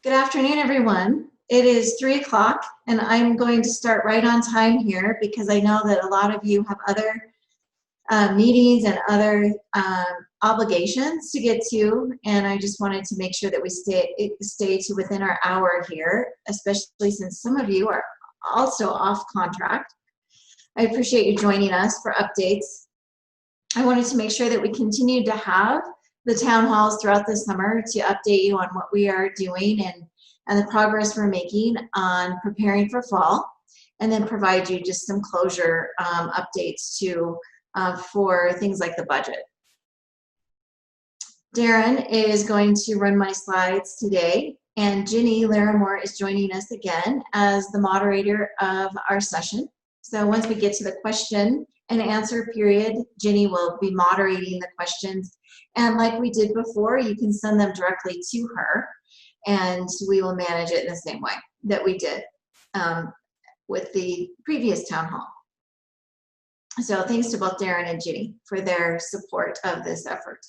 Good afternoon, everyone. It is 3 o'clock, and I'm going to start right on time here because I know that a lot of you have other meetings and other obligations to get to, and I just wanted to make sure that we stay to within our hour here, especially since some of you are also off contract. I appreciate you joining us for updates. I wanted to make sure that we continue to have the town halls throughout the summer to update you on what we are doing and the progress we're making on preparing for fall, and then provide you just some closure updates too for things like the budget. Darren is going to run my slides today, and Ginny Larimore is joining us again as the moderator of our session. So once we get to the question and answer period, Ginny will be moderating the questions. And like we did before, you can send them directly to her, and we will manage it in the same way that we did with the previous town hall. So thanks to both Darren and Ginny for their support of this effort.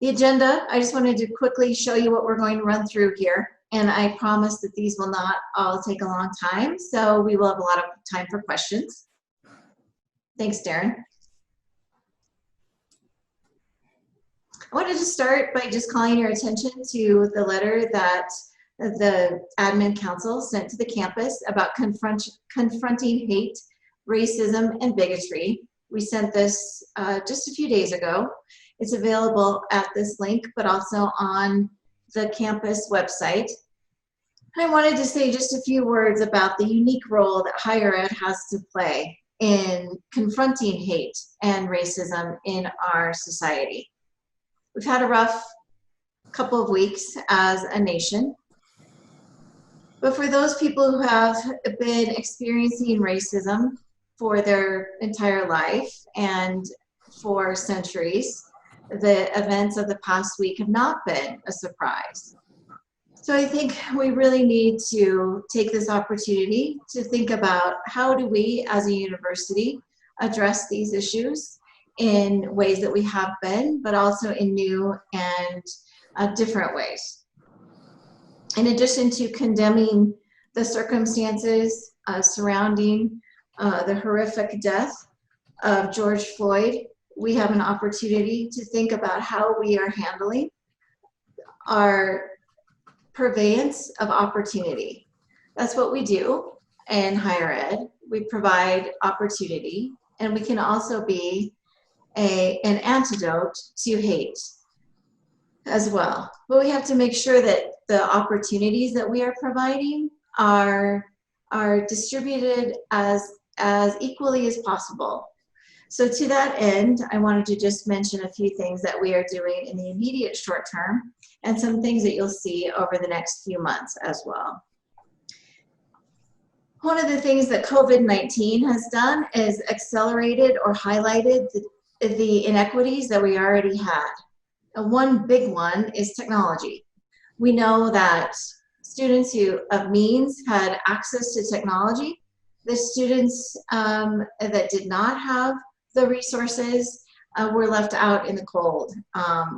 The agenda, I just wanted to quickly show you what we're going to run through here. And I promise that these will not all take a long time, so we will have a lot of time for questions. Thanks, Darren. I wanted to start by just calling your attention to the letter that the admin council sent to the campus about confronting hate, racism, and bigotry. We sent this just a few days ago. It's available at this link, but also on the campus website. I wanted to say just a few words about the unique role that higher ed has to play in confronting hate and racism in our society. We've had a rough couple of weeks as a nation, but for those people who have been experiencing racism for their entire life and for centuries, the events of the past week have not been a surprise. So I think we really need to take this opportunity to think about how do we as a university address these issues in ways that we have been, but also in new and different ways. In addition to condemning the circumstances surrounding the horrific death of George Floyd, we have an opportunity to think about how we are handling our purveyance of opportunity. That's what we do in higher ed. We provide opportunity, and we can also be an antidote to hate as well. But we have to make sure that the opportunities that we are providing are distributed as equally as possible. So to that end, I wanted to just mention a few things that we are doing in the immediate short term and some things that you'll see over the next few months as well. One of the things that COVID-19 has done is accelerated or highlighted the inequities that we already had. And one big one is technology. We know that students who of means had access to technology. The students that did not have the resources were left out in the cold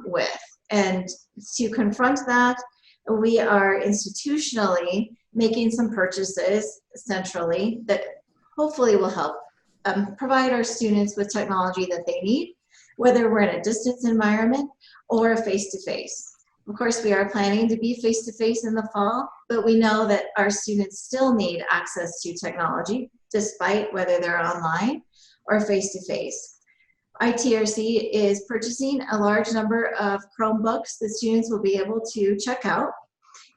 with. And to confront that, we are institutionally making some purchases centrally that hopefully will help provide our students with technology that they need, whether we're in a distance environment or face-to-face. Of course, we are planning to be face-to-face in the fall, but we know that our students still need access to technology, despite whether they're online or face-to-face. ITRC is purchasing a large number of Chromebooks that students will be able to check out.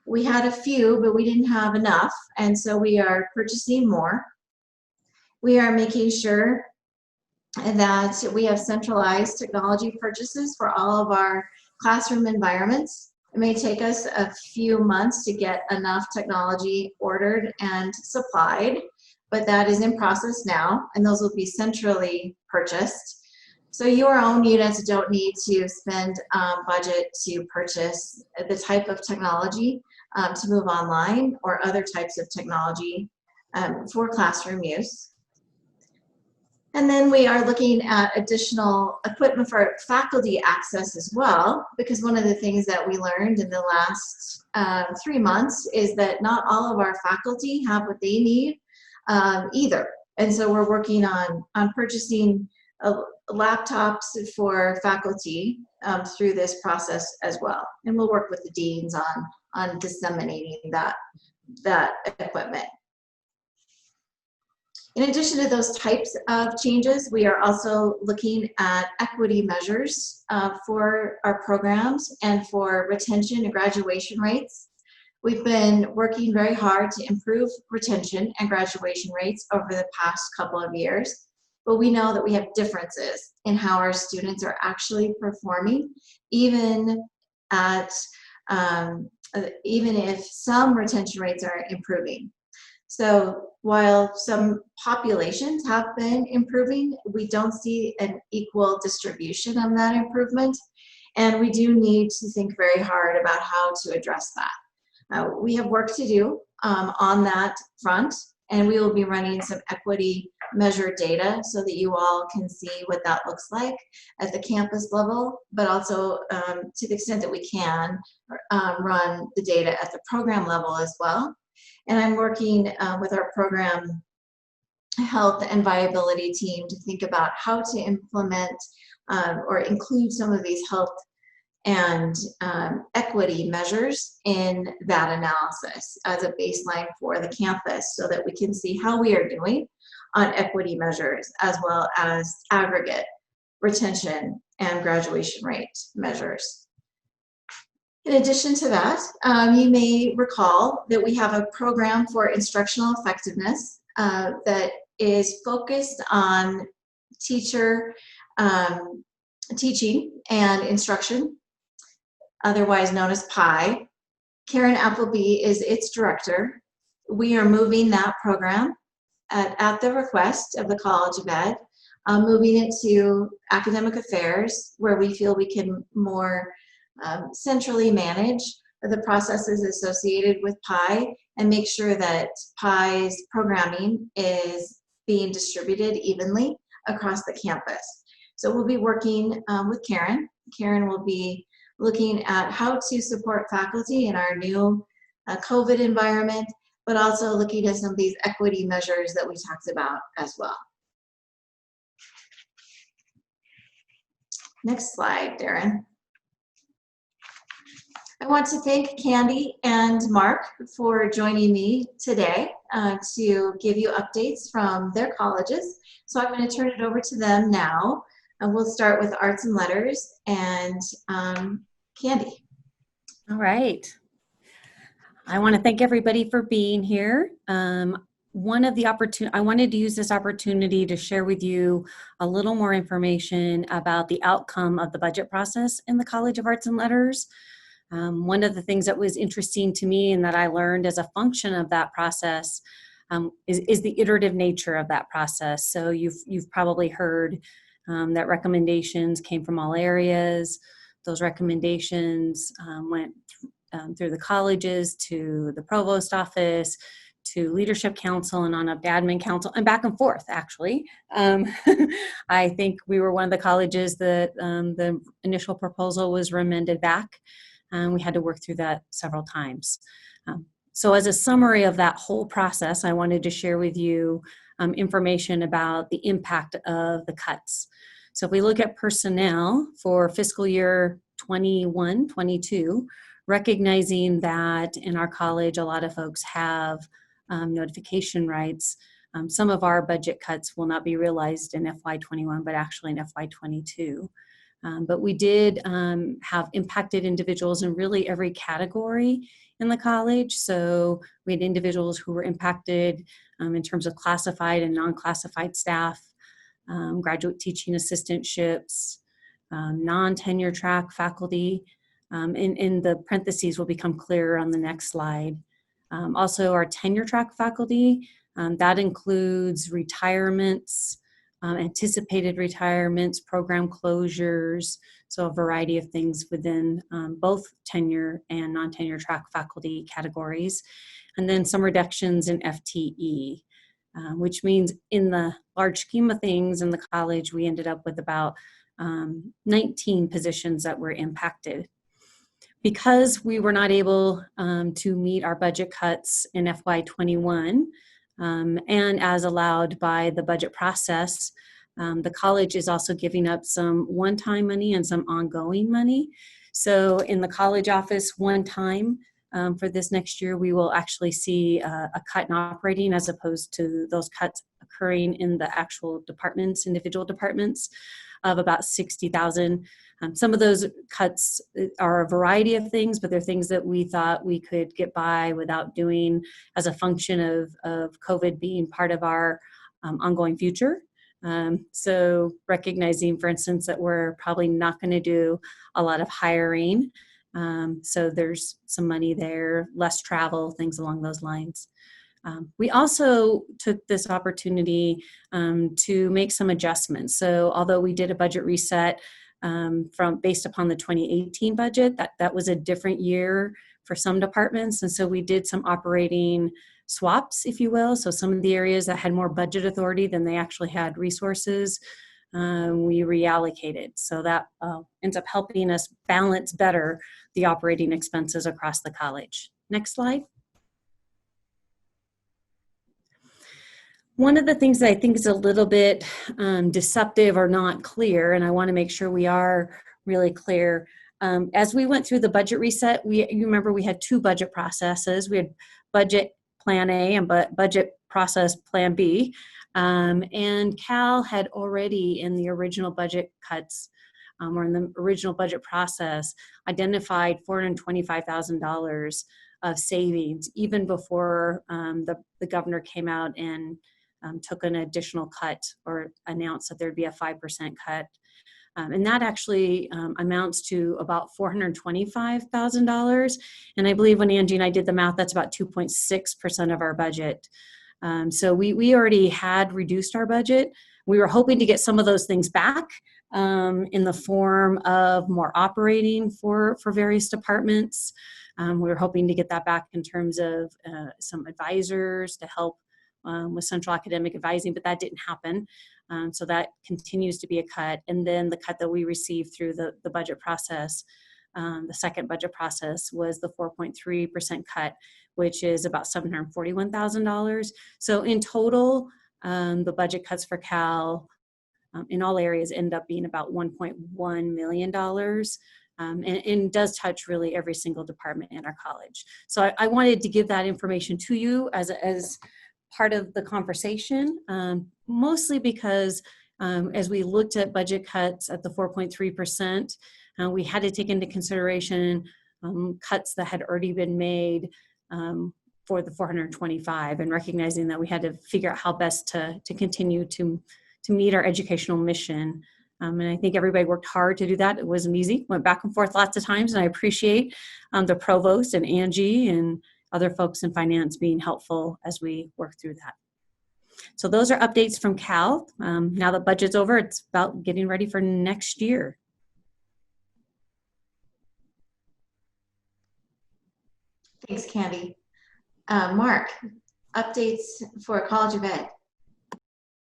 We had a few, but we didn't have enough, and so we are purchasing more. We are making sure that we have centralized technology purchases for all of our classroom environments. It may take us a few months to get enough technology ordered and supplied, but that is in process now, and those will be centrally purchased. So your own units don't need to spend budget to purchase the type of technology to move online or other types of technology for classroom use. And then we are looking at additional equipment for faculty access as well, because one of the things that we learned in the last 3 months is that not all of our faculty have what they need either. And so we're working on purchasing laptops for faculty through this process as well. And we'll work with the deans on disseminating that equipment. In addition to those types of changes, we are also looking at equity measures for our programs and for retention and graduation rates. We've been working very hard to improve retention and graduation rates over the past couple of years, but we know that we have differences in how our students are actually performing, even if some retention rates are improving. So while some populations have been improving, we don't see an equal distribution of that improvement, and we do need to think very hard about how to address that. We have work to do on that front, and we will be running some equity measure data so that you all can see what that looks like at the campus level, but also to the extent that we can run the data at the program level as well. And I'm working with our program health and viability team to think about how to implement or include some of these health and equity measures in that analysis as a baseline for the campus so that we can see how we are doing on equity measures as well as aggregate retention and graduation rate measures. In addition to that, you may recall that we have a program for instructional effectiveness that is focused on teaching and instruction, otherwise known as PIE. Karen Appleby is its director. We are moving that program at the request of the College of Ed, moving it to academic affairs, where we feel we can more centrally manage the processes associated with PIE and make sure that PIE's programming is being distributed evenly across the campus. So we'll be working with Karen. Karen will be looking at how to support faculty in our new COVID environment, but also looking at some of these equity measures that we talked about as well. Next slide, Darren. I want to thank Candy and Mark for joining me today to give you updates from their colleges. So I'm going to turn it over to them now. And we'll start with Arts and Letters and Candy. All right. I want to thank everybody for being here. I wanted to use this opportunity to share with you a little more information about the outcome of the budget process in the College of Arts and Letters. One of the things that was interesting to me and that I learned as a function of that process is the iterative nature of that process. So you've probably heard that recommendations came from all areas. Those recommendations went through the colleges to the provost office, to leadership council, and on up to admin council, and back and forth, actually. I think we were one of the colleges that the initial proposal was remanded back. We had to work through that several times. So as a summary of that whole process, I wanted to share with you information about the impact of the cuts. So if we look at personnel for fiscal year 21-22, recognizing that in our college, a lot of folks have notification rights, some of our budget cuts will not be realized in FY21, but actually in FY22. But we did have impacted individuals in really every category in the college. So we had individuals who were impacted in terms of classified and non-classified staff, graduate teaching assistantships, non-tenure track faculty. In the parentheses will become clearer on the next slide. Also our tenure track faculty, that includes retirements, anticipated retirements, program closures, so a variety of things within both tenure and non-tenure track faculty categories, and then some reductions in FTE. which means in the large scheme of things in the college, we ended up with about 19 positions that were impacted. Because we were not able to meet our budget cuts in FY21, and as allowed by the budget process, the college is also giving up some one-time money and some ongoing money. So in the college office, one time for this next year, we will actually see a cut in operating as opposed to those cuts occurring in the actual departments, individual departments, of about $60,000. Some of those cuts are a variety of things, but they're things that we thought we could get by without doing as a function of COVID being part of our ongoing future. So recognizing, for instance, that we're probably not going to do a lot of hiring. So there's some money there, less travel, things along those lines. We also took this opportunity to make some adjustments. So although we did a budget reset based upon the 2018 budget, that was a different year for some departments. And so we did some operating swaps, if you will. So some of the areas that had more budget authority than they actually had resources, we reallocated. So that ends up helping us balance better the operating expenses across the college. Next slide. One of the things that I think is a little bit deceptive or not clear, and I want to make sure we are really clear, as we went through the budget reset, you remember we had two budget processes. We had budget plan A and budget process plan B, and Cal had already in the original budget cuts or in the original budget process identified $425,000 of savings even before the governor came out and took an additional cut or announced that there'd be a 5% cut. And that actually amounts to about $425,000. And I believe when Angie and I did the math, that's about 2.6% of our budget. So we already had reduced our budget. We were hoping to get some of those things back in the form of more operating for various departments. We were hoping to get that back in terms of some advisors to help with central academic advising, but that didn't happen. So that continues to be a cut. And then the cut that we received through the budget process, the second budget process, was the 4.3% cut, which is about $741,000. So in total, the budget cuts for Cal in all areas end up being about $1.1 million. And does touch really every single department in our college. So I wanted to give that information to you as part of the conversation, mostly because as we looked at budget cuts at the 4.3%, we had to take into consideration cuts that had already been made for the 425, and recognizing that we had to figure out how best to continue to meet our educational mission. And I think everybody worked hard to do that. It wasn't easy, went back and forth lots of times, and I appreciate the provost and Angie and other folks in finance being helpful as we work through that. So those are updates from Cal. Now that budget's over, it's about getting ready for next year. Thanks, Candy. Mark, updates for College of Ed.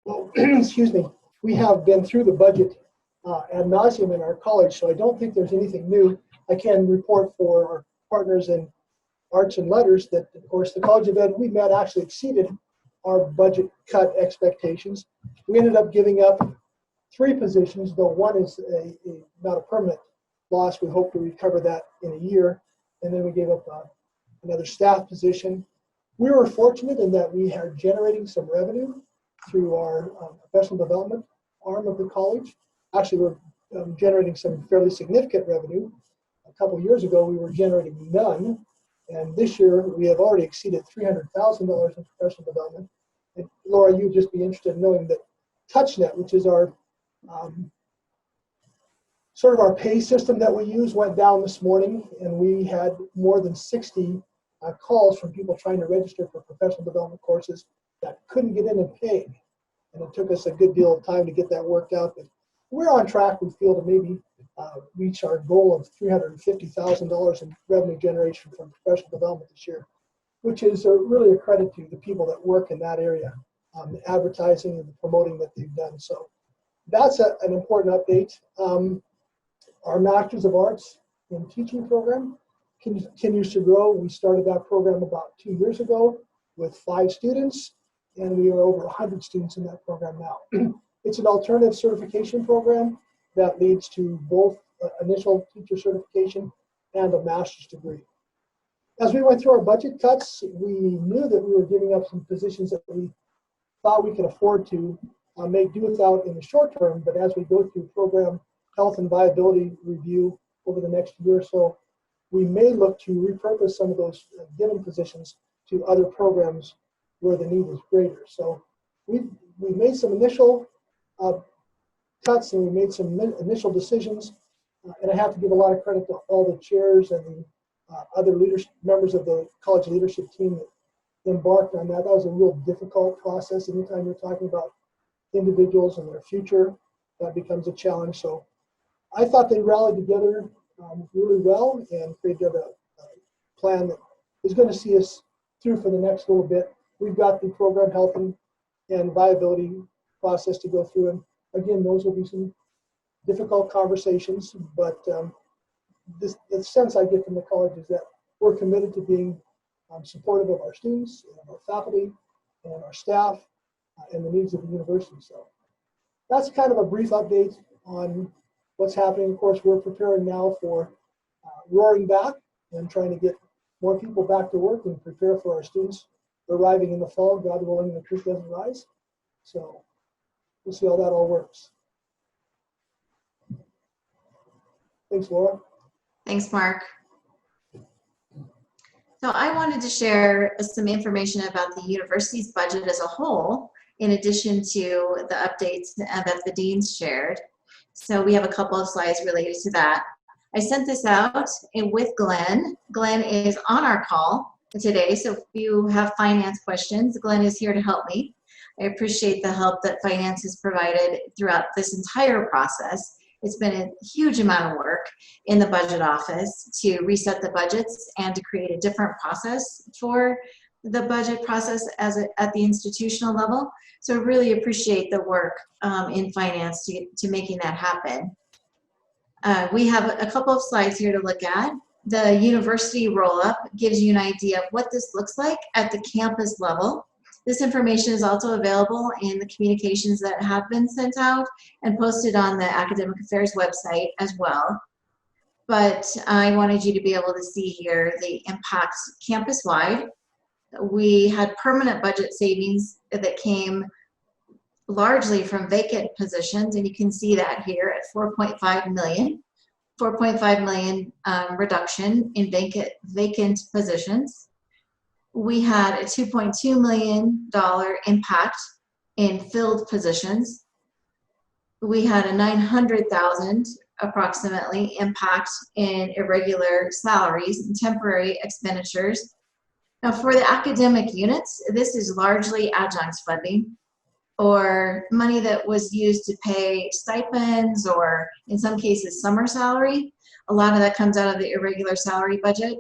Well, excuse me. We have been through the budget ad nauseum in our college, so I don't think there's anything new. I can report for our partners in arts and letters that, of course, the College of Ed we met actually exceeded our budget cut expectations. We ended up giving up 3 positions, though one is not a permanent loss. We hope to recover that in a year. And then we gave up another staff position. We were fortunate in that we are generating some revenue through our professional development arm of the college. Actually, we're generating some fairly significant revenue. A couple years ago, we were generating none. And this year, we have already exceeded $300,000 in professional development. And Laura, you'd just be interested in knowing that TouchNet, which is our sort of our pay system that we use, went down this morning, and we had more than 60 calls from people trying to register for professional development courses that couldn't get in and pay. And it took us a good deal of time to get that worked out. But we're on track, we feel, to maybe reach our goal of $350,000 in revenue generation from professional development this year, which is really a credit to the people that work in that area. advertising and the promoting that they've done. So that's an important update. Our Masters of Arts in Teaching program continues to grow. We started that program about 2 years ago with 5 students, and we are over 100 students in that program now. It's an alternative certification program that leads to both initial teacher certification and a master's degree. As we went through our budget cuts, we knew that we were giving up some positions that we thought we could afford to make do without in the short term, but as we go through program health and viability review over the next year or so, we may look to repurpose some of those given positions to other programs where the need is greater. So we made some initial cuts, and we made some initial decisions, and I have to give a lot of credit to all the chairs and the other members of the college leadership team that embarked on that. That was a real difficult process. Anytime you're talking about individuals and their future, that becomes a challenge. So I thought they rallied together really well and created a plan that is going to see us through for the next little bit. We've got the program health and viability process to go through, and again, those will be some difficult conversations, but the sense I get from the college is that we're committed to being supportive of our students and our faculty and our staff and the needs of the university. So that's kind of a brief update on what's happening. Of course, we're preparing now for roaring back and trying to get more people back to work and prepare for our students arriving in the fall, God willing, and the creek doesn't rise. So we'll see how that all works. Thanks, Laura. Thanks, Mark. So I wanted to share some information about the university's budget as a whole, in addition to the updates that the deans shared. So we have a couple of slides related to that. I sent this out with Glenn. Glenn is on our call today, so if you have finance questions, Glenn is here to help me. I appreciate the help that finance has provided throughout this entire process. It's been a huge amount of work in the budget office to reset the budgets and to create a different process for the budget process at the institutional level. So I really appreciate the work in finance to making that happen. We have a couple of slides here to look at. The university roll-up gives you an idea of what this looks like at the campus level. This information is also available in the communications that have been sent out and posted on the Academic Affairs website as well. But I wanted you to be able to see here the impact campus-wide. We had permanent budget savings that came largely from vacant positions, and you can see that here at 4.5 million. 4.5 million reduction in vacant positions. We had a $2.2 million impact in filled positions. We had a $900,000 approximately impact in irregular salaries and temporary expenditures. Now for the academic units, this is largely adjunct funding or money that was used to pay stipends or in some cases summer salary. A lot of that comes out of the irregular salary budget.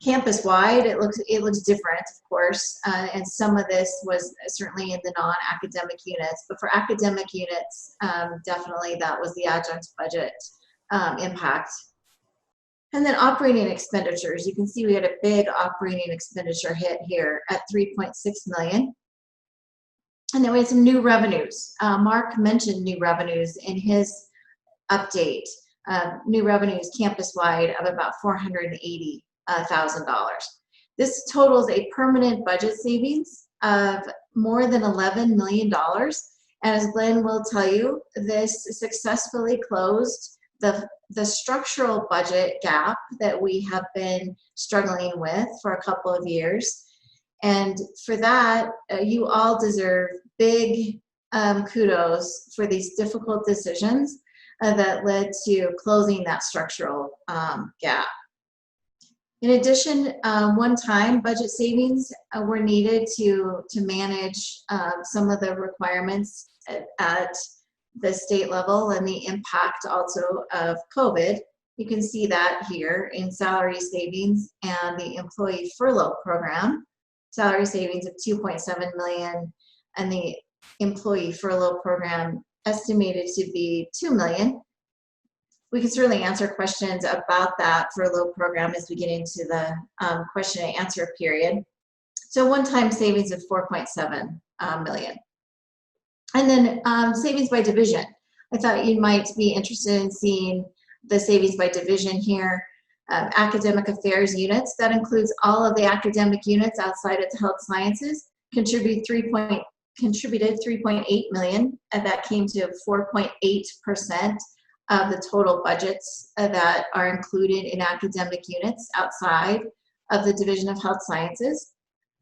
Campus-wide, it looks different, of course, and some of this was certainly in the non-academic units, but for academic units, definitely that was the adjunct budget impact. And then operating expenditures, you can see we had a big operating expenditure hit here at 3.6 million. And then we had some new revenues. Mark mentioned new revenues in his update. New revenues campus-wide of about $480,000. This totals a permanent budget savings of more than $11 million. And as Glenn will tell you, this successfully closed the structural budget gap that we have been struggling with for a couple of years. And for that, you all deserve big kudos for these difficult decisions that led to closing that structural gap. In addition, one-time budget savings were needed to manage some of the requirements at the state level and the impact also of COVID. You can see that here in salary savings and the employee furlough program. Salary savings of 2.7 million and the employee furlough program estimated to be $2 million. We can certainly answer questions about that furlough program as we get into the question and answer period. So one-time savings of 4.7 million. And then savings by division. I thought you might be interested in seeing the savings by division here. Academic affairs units, that includes all of the academic units outside of the health sciences, contributed 3.8 million, and that came to 4.8% of the total budgets that are included in academic units outside of the Division of Health Sciences.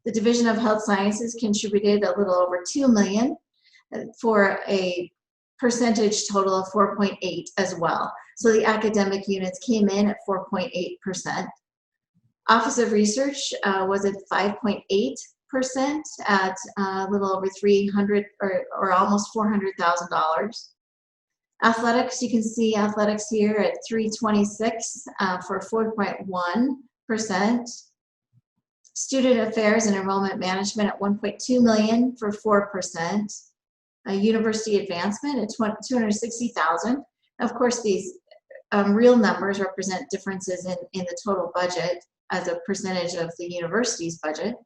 The Division of Health Sciences contributed a little over 2 million for a percentage total of 4.8 as well. So the academic units came in at 4.8%. Office of Research was at 5.8% at a little over 300 or almost $400,000. Athletics, you can see athletics here at 326 for 4.1%. Student affairs and enrollment management at 1.2 million for 4%. University advancement at 260,000. Of course, these real numbers represent differences in the total budget as a percentage of the university's budget.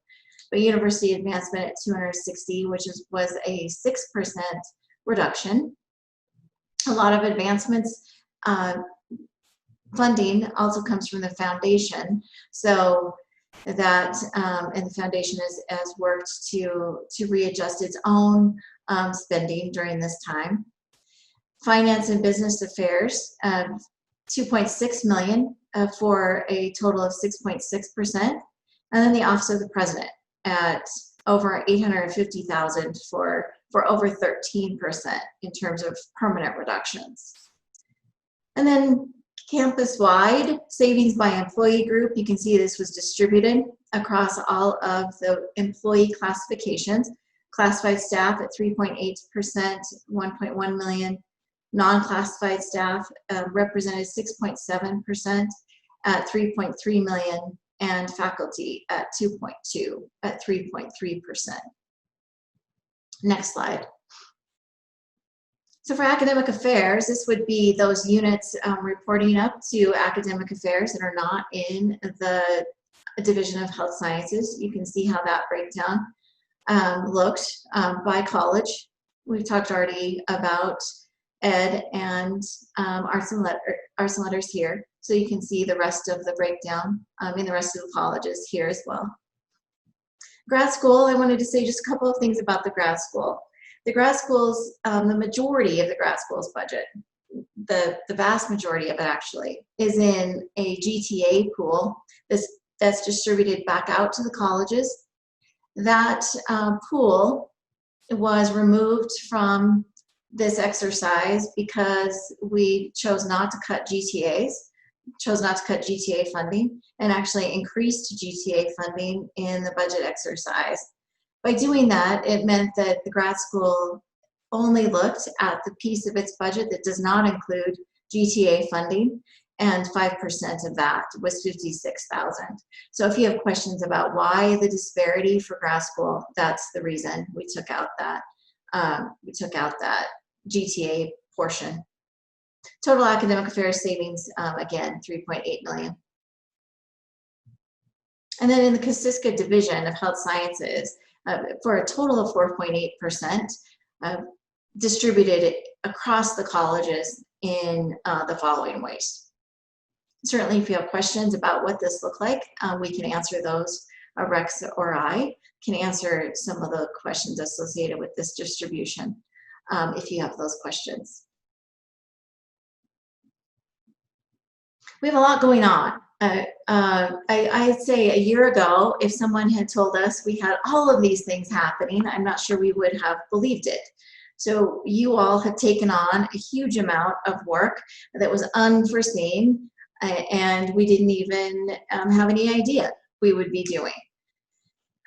But university advancement at 260, which was a 6% reduction. A lot of advancements funding also comes from the foundation, so that and the foundation has worked to readjust its own spending during this time. Finance and business affairs, 2.6 million for a total of 6.6%, and then the Office of the President at over 850,000 for over 13% in terms of permanent reductions. And then campus-wide savings by employee group, you can see this was distributed across all of the employee classifications. Classified staff at 3.8%, 1.1 million. Non-classified staff represented 6.7% at 3.3 million, and faculty at 2.2 at 3.3%. Next slide. So for academic affairs, this would be those units reporting up to academic affairs that are not in the Division of Health Sciences. You can see how that breakdown looked by college. We've talked already about Ed and Arts and Letters here. So you can see the rest of the breakdown in the rest of the colleges here as well. Grad school, I wanted to say just a couple of things about the grad school. The grad schools, the majority of the grad school's budget, the vast majority of it actually, is in a GTA pool that's distributed back out to the colleges. That pool was removed from this exercise because we chose not to cut GTA funding, and actually increased GTA funding in the budget exercise. By doing that, it meant that the grad school only looked at the piece of its budget that does not include GTA funding, and 5% of that was 56,000. So if you have questions about why the disparity for grad school, that's the reason we took out that GTA portion. Total academic affairs savings, again, 3.8 million. And then in the Kasiska Division of Health Sciences, for a total of 4.8%, distributed across the colleges in the following ways. Certainly, if you have questions about what this looked like, we can answer those. Rex or I can answer some of the questions associated with this distribution if you have those questions. We have a lot going on. I'd say a year ago, if someone had told us we had all of these things happening, I'm not sure we would have believed it. So you all have taken on a huge amount of work that was unforeseen, and we didn't even have any idea we would be doing.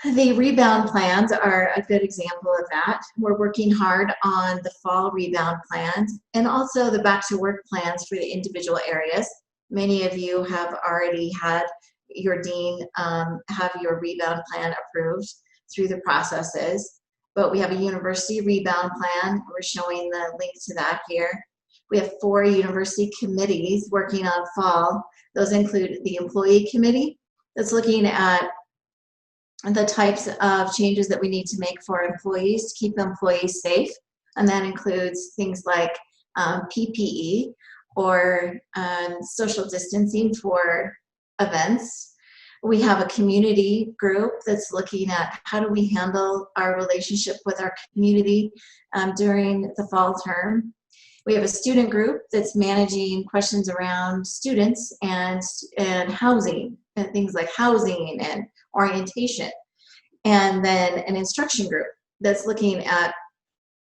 The rebound plans are a good example of that. We're working hard on the fall rebound plans and also the back to work plans for the individual areas. Many of you have already had your dean have your rebound plan approved through the processes. but we have a university rebound plan. We're showing the link to that here. We have 4 university committees working on fall. Those include the employee committee that's looking at the types of changes that we need to make for employees to keep employees safe. And that includes things like PPE or social distancing for events. We have a community group that's looking at how do we handle our relationship with our community during the fall term. We have a student group that's managing questions around students and housing, and things like housing and orientation. And then an instruction group that's looking at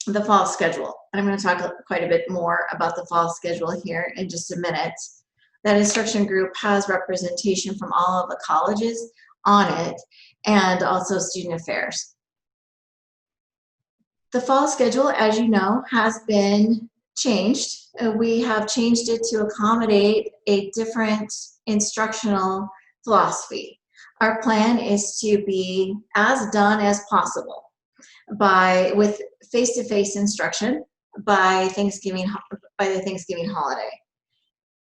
the fall schedule. And I'm going to talk quite a bit more about the fall schedule here in just a minute. That instruction group has representation from all of the colleges on it, and also student affairs. The fall schedule, as you know, has been changed. We have changed it to accommodate a different instructional philosophy. Our plan is to be as done as possible with face-to-face instruction by the Thanksgiving holiday.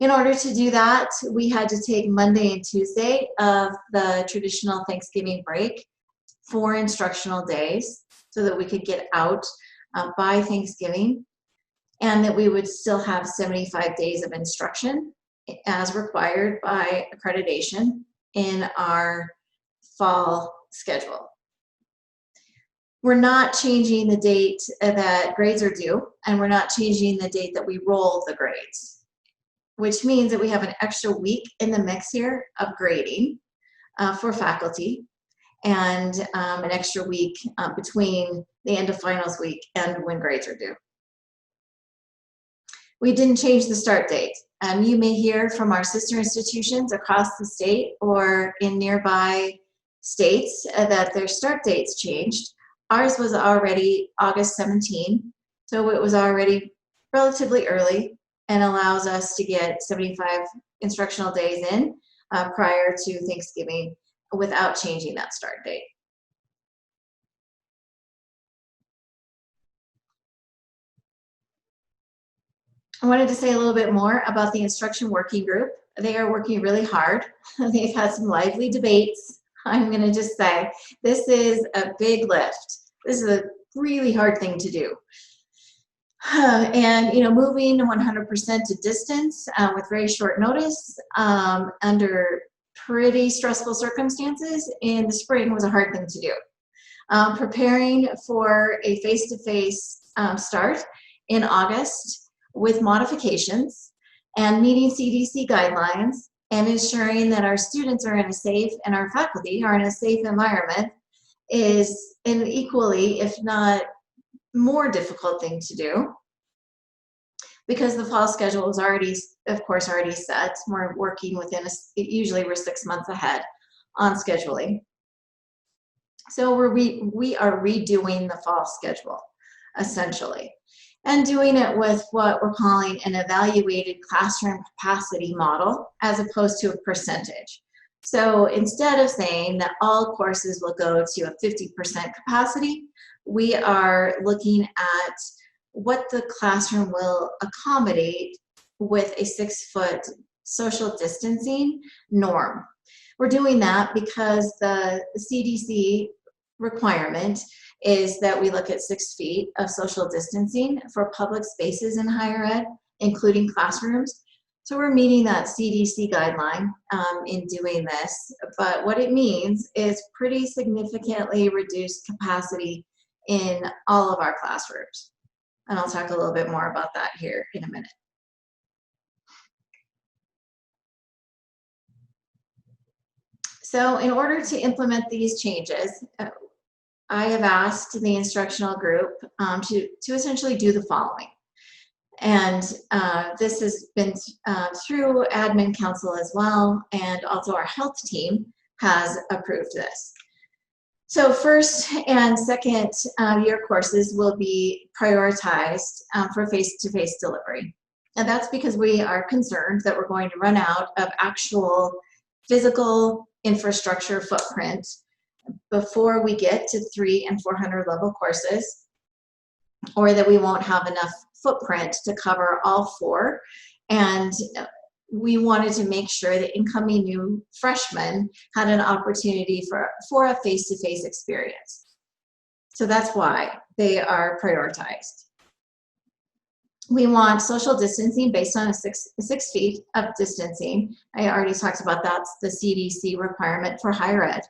In order to do that, we had to take Monday and Tuesday of the traditional Thanksgiving break for instructional days so that we could get out by Thanksgiving, and that we would still have 75 days of instruction as required by accreditation in our fall schedule. We're not changing the date that grades are due, and we're not changing the date that we roll the grades, which means that we have an extra week in the mix here of grading for faculty, and an extra week between the end of finals week and when grades are due. We didn't change the start date. You may hear from our sister institutions across the state or in nearby states that their start dates changed. Ours was already August 17, so it was already relatively early and allows us to get 75 instructional days in prior to Thanksgiving without changing that start date. I wanted to say a little bit more about the instruction working group. They are working really hard. They've had some lively debates. I'm going to just say this is a big lift. This is a really hard thing to do. And moving 100% to distance with very short notice under pretty stressful circumstances in the spring was a hard thing to do. Preparing for a face-to-face start in August with modifications and meeting CDC guidelines and ensuring that our students are in a safe and our faculty are in a safe environment is an equally, if not more difficult thing to do, because the fall schedule is already, of course, already set. We're working within usually we're 6 months ahead on scheduling. So we are redoing the fall schedule, essentially, and doing it with what we're calling an evaluated classroom capacity model as opposed to a percentage. So instead of saying that all courses will go to a 50% capacity, we are looking at what the classroom will accommodate with a 6-foot social distancing norm. We're doing that because the CDC requirement is that we look at 6 feet of social distancing for public spaces in higher ed, including classrooms. So we're meeting that CDC guideline in doing this, but what it means is pretty significantly reduced capacity in all of our classrooms. And I'll talk a little bit more about that here in a minute. So in order to implement these changes, I have asked the instructional group to essentially do the following. And this has been through admin council as well, and also our health team has approved this. So first and second year courses will be prioritized for face-to-face delivery. And that's because we are concerned that we're going to run out of actual physical infrastructure footprint before we get to 300 and 400 level courses, or that we won't have enough footprint to cover all 4. And we wanted to make sure that incoming new freshmen had an opportunity for a face-to-face experience. So that's why they are prioritized. We want social distancing based on 6 feet of distancing. I already talked about that's the CDC requirement for higher ed.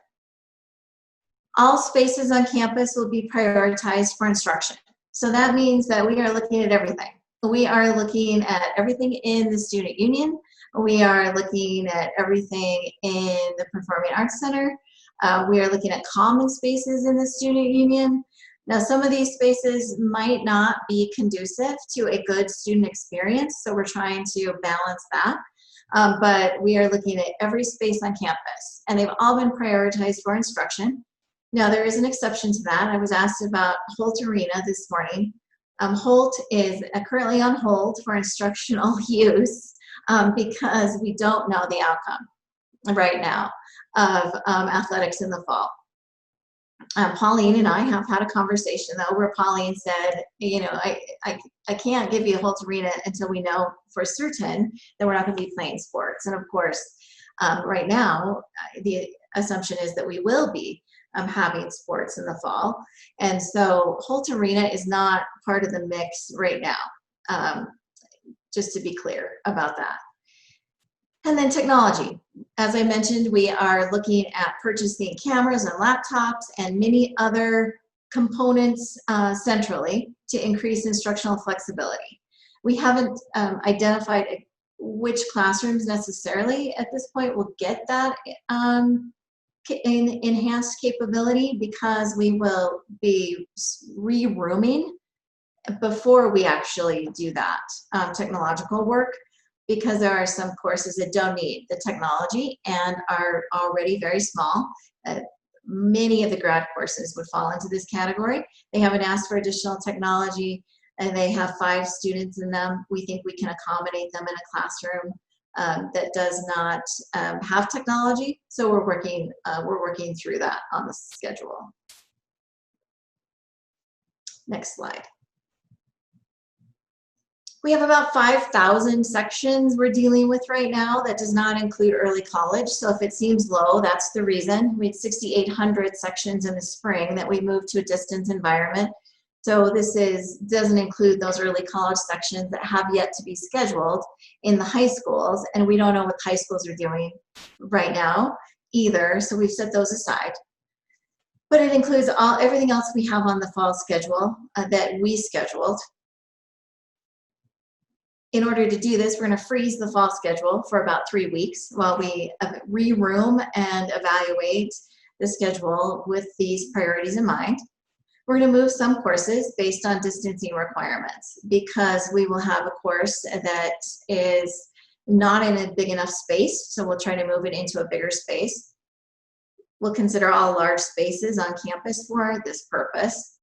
All spaces on campus will be prioritized for instruction. So that means that we are looking at everything. We are looking at everything in the student union. We are looking at everything in the Performing Arts Center. We are looking at common spaces in the student union. Now, some of these spaces might not be conducive to a good student experience, so we're trying to balance that. But we are looking at every space on campus, and they've all been prioritized for instruction. Now, there is an exception to that. I was asked about Holt Arena this morning. Holt is currently on hold for instructional use because we don't know the outcome right now of athletics in the fall. Pauline and I have had a conversation though where Pauline said, you know, I can't give you Holt Arena until we know for certain that we're not going to be playing sports. And of course, right now, the assumption is that we will be having sports in the fall. And so Holt Arena is not part of the mix right now, just to be clear about that. And then technology. As I mentioned, we are looking at purchasing cameras and laptops and many other components centrally to increase instructional flexibility. We haven't identified which classrooms necessarily at this point will get that enhanced capability, because we will be re-rooming before we actually do that technological work, because there are some courses that don't need the technology and are already very small. Many of the grad courses would fall into this category. They haven't asked for additional technology, and they have 5 students in them. We think we can accommodate them in a classroom that does not have technology. So we're working through that on the schedule. Next slide. We have about 5,000 sections we're dealing with right now. That does not include early college. So if it seems low, that's the reason. We had 6,800 sections in the spring that we moved to a distance environment. So this doesn't include those early college sections that have yet to be scheduled in the high schools. And we don't know what high schools are doing right now either. So we've set those aside. But it includes everything else we have on the fall schedule that we scheduled. In order to do this, we're going to freeze the fall schedule for about 3 weeks while we re-room and evaluate the schedule with these priorities in mind. We're going to move some courses based on distancing requirements, because we will have a course that is not in a big enough space, so we'll try to move it into a bigger space. We'll consider all large spaces on campus for this purpose.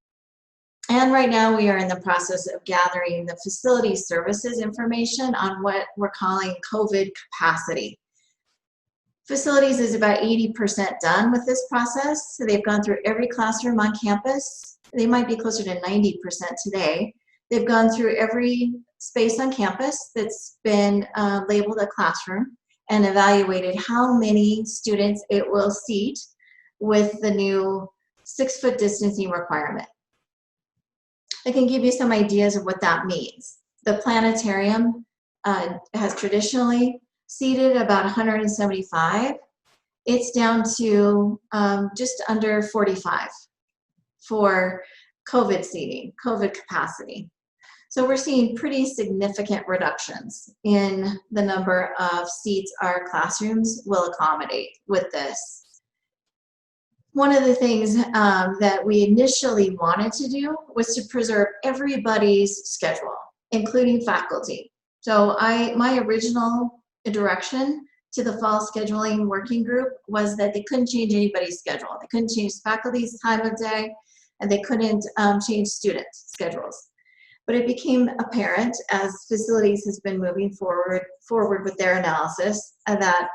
And right now we are in the process of gathering the facility services information on what we're calling COVID capacity. Facilities is about 80% done with this process. So they've gone through every classroom on campus. They might be closer to 90% today. They've gone through every space on campus that's been labeled a classroom and evaluated how many students it will seat with the new 6-foot distancing requirement. I can give you some ideas of what that means. The planetarium has traditionally seated about 175. It's down to just under 45 for COVID seating, COVID capacity. So we're seeing pretty significant reductions in the number of seats our classrooms will accommodate with this. One of the things that we initially wanted to do was to preserve everybody's schedule, including faculty. So my original direction to the fall scheduling working group was that they couldn't change anybody's schedule. They couldn't change faculty's time of day, and they couldn't change student schedules. But it became apparent as facilities has been moving forward with their analysis that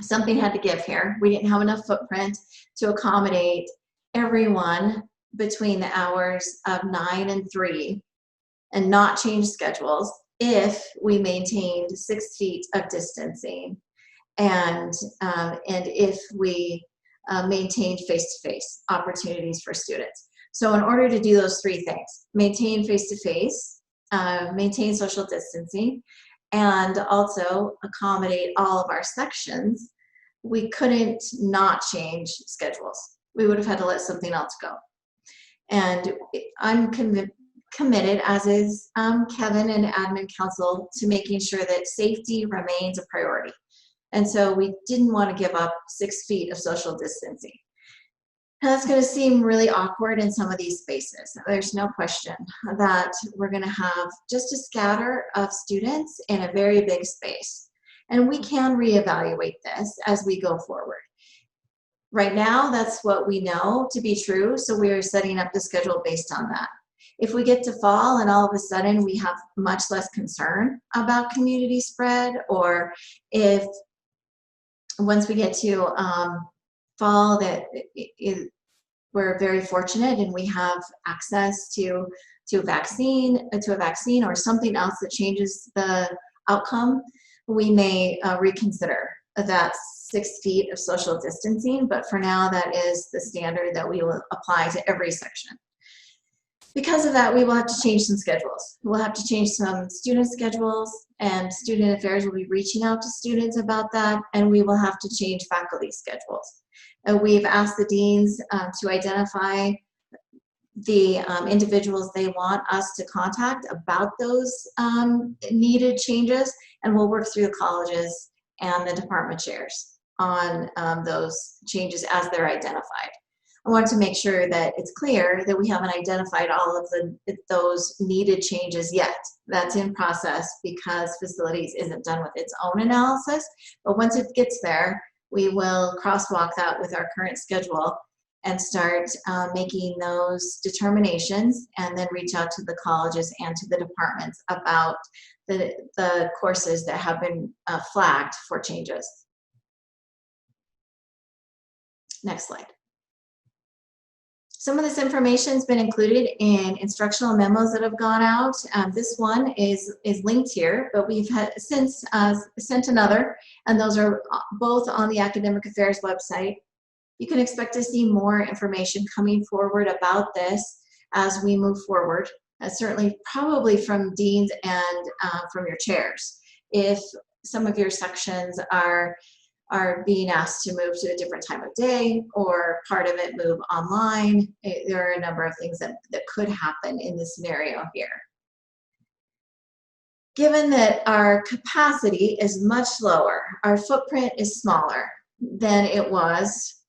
something had to give here. We didn't have enough footprint to accommodate everyone between the hours of 9 and 3 and not change schedules if we maintained 6 feet of distancing and if we maintained face-to-face opportunities for students. So in order to do those 3 things, maintain face-to-face, maintain social distancing, and also accommodate all of our sections, we couldn't not change schedules. We would have had to let something else go. And I'm committed, as is Kevin and Admin Council, to making sure that safety remains a priority. And so we didn't want to give up 6 feet of social distancing. Now, that's going to seem really awkward in some of these spaces. There's no question that we're going to have just a scatter of students in a very big space. And we can reevaluate this as we go forward. Right now, that's what we know to be true, so we are setting up the schedule based on that. If we get to fall and all of a sudden we have much less concern about community spread, or if once we get to fall that we're very fortunate and we have access to a vaccine or something else that changes the outcome, we may reconsider that 6 feet of social distancing, but for now that is the standard that we will apply to every section. Because of that, we will have to change some schedules. We'll have to change some student schedules, and student affairs will be reaching out to students about that, and we will have to change faculty schedules. We've asked the deans to identify the individuals they want us to contact about those needed changes, and we'll work through the colleges and the department chairs on those changes as they're identified. I want to make sure that it's clear that we haven't identified all of those needed changes yet. That's in process because facilities isn't done with its own analysis, but once it gets there, we will crosswalk that with our current schedule and start making those determinations, and then reach out to the colleges and to the departments about the courses that have been flagged for changes. Next slide. Some of this information has been included in instructional memos that have gone out. This one is linked here, but we've since sent another, and those are both on the Academic Affairs website. You can expect to see more information coming forward about this as we move forward, certainly probably from deans and from your chairs. If some of your sections are being asked to move to a different time of day, or part of it move online, there are a number of things that could happen in this scenario here. Given that our capacity is much lower, our footprint is smaller than it was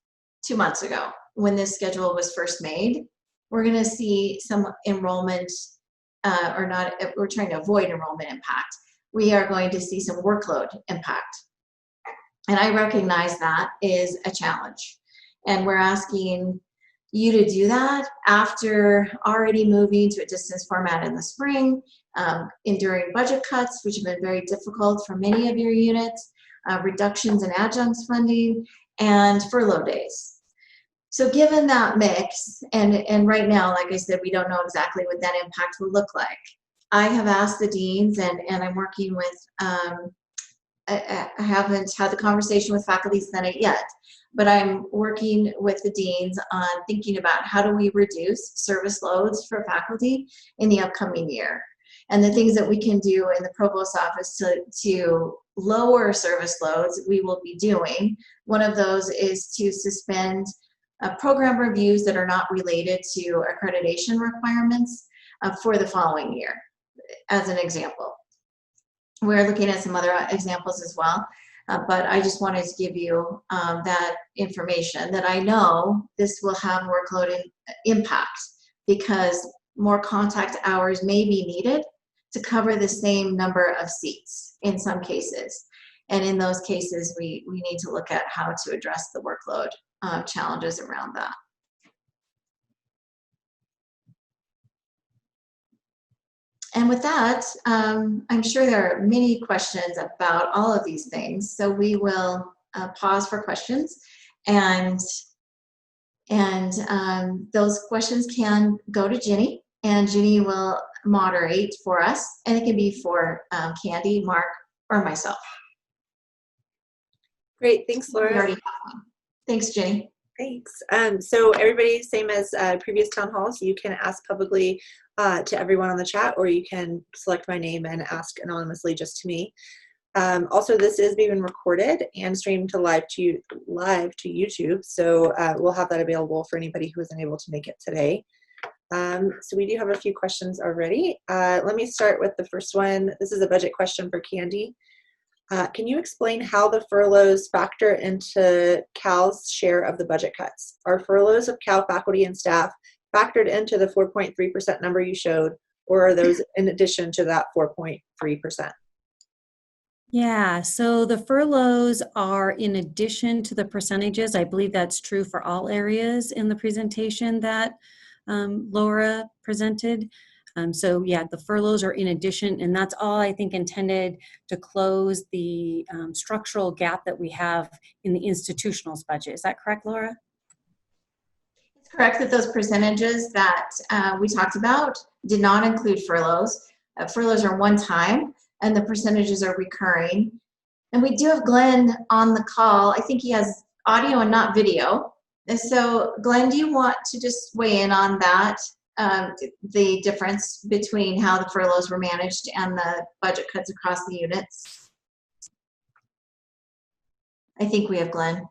2 months ago when this schedule was first made, we're going to see some enrollment, we're trying to avoid enrollment impact. We are going to see some workload impact. And I recognize that is a challenge. And we're asking you to do that after already moving to a distance format in the spring, enduring budget cuts, which have been very difficult for many of your units, reductions in adjuncts funding, and furlough days. So given that mix, and right now, like I said, we don't know exactly what that impact will look like. I have asked the deans, and I'm working with, I haven't had the conversation with Faculty Senate yet, but I'm working with the deans on thinking about how do we reduce service loads for faculty in the upcoming year. And the things that we can do in the Provost's office to lower service loads, we will be doing. One of those is to suspend program reviews that are not related to accreditation requirements for the following year, as an example. We're looking at some other examples as well, but I just wanted to give you that information that I know this will have workload impact, because more contact hours may be needed to cover the same number of seats in some cases. And in those cases, we need to look at how to address the workload challenges around that. And with that, I'm sure there are many questions about all of these things, so we will pause for questions, and those questions can go to Ginny, and Ginny will moderate for us, and it can be for Candy, Mark, or myself. Great, thanks, We Laura. already have one. Thanks, Ginny. Thanks. So everybody, same as previous town halls, you can ask publicly to everyone on the chat, or you can select my name and ask anonymously just to me. Also, this is being recorded and streamed to live to YouTube, so we'll have that available for anybody who isn't able to make it today. So we do have a few questions already. Let me start with the first one. This is a budget question for Candy. Can you explain how the furloughs factor into Cal's share of the budget cuts? Are furloughs of Cal faculty and staff factored into the 4.3% number you showed, or are those in addition to that 4.3%? Yeah, so the furloughs are in addition to the percentages. I believe that's true for all areas in the presentation that Laura presented. So yeah, the furloughs are in addition, and that's all I think intended to close the structural gap that we have in the institutional's budget. Is that correct, Laura? It's correct that those percentages that we talked about did not include furloughs. Furloughs are one time, and the percentages are recurring. And we do have Glenn on the call. I think he has audio and not video. And so, Glenn, do you want to just weigh in on that, the difference between how the furloughs were managed and the budget cuts across the units? I think we have Glenn.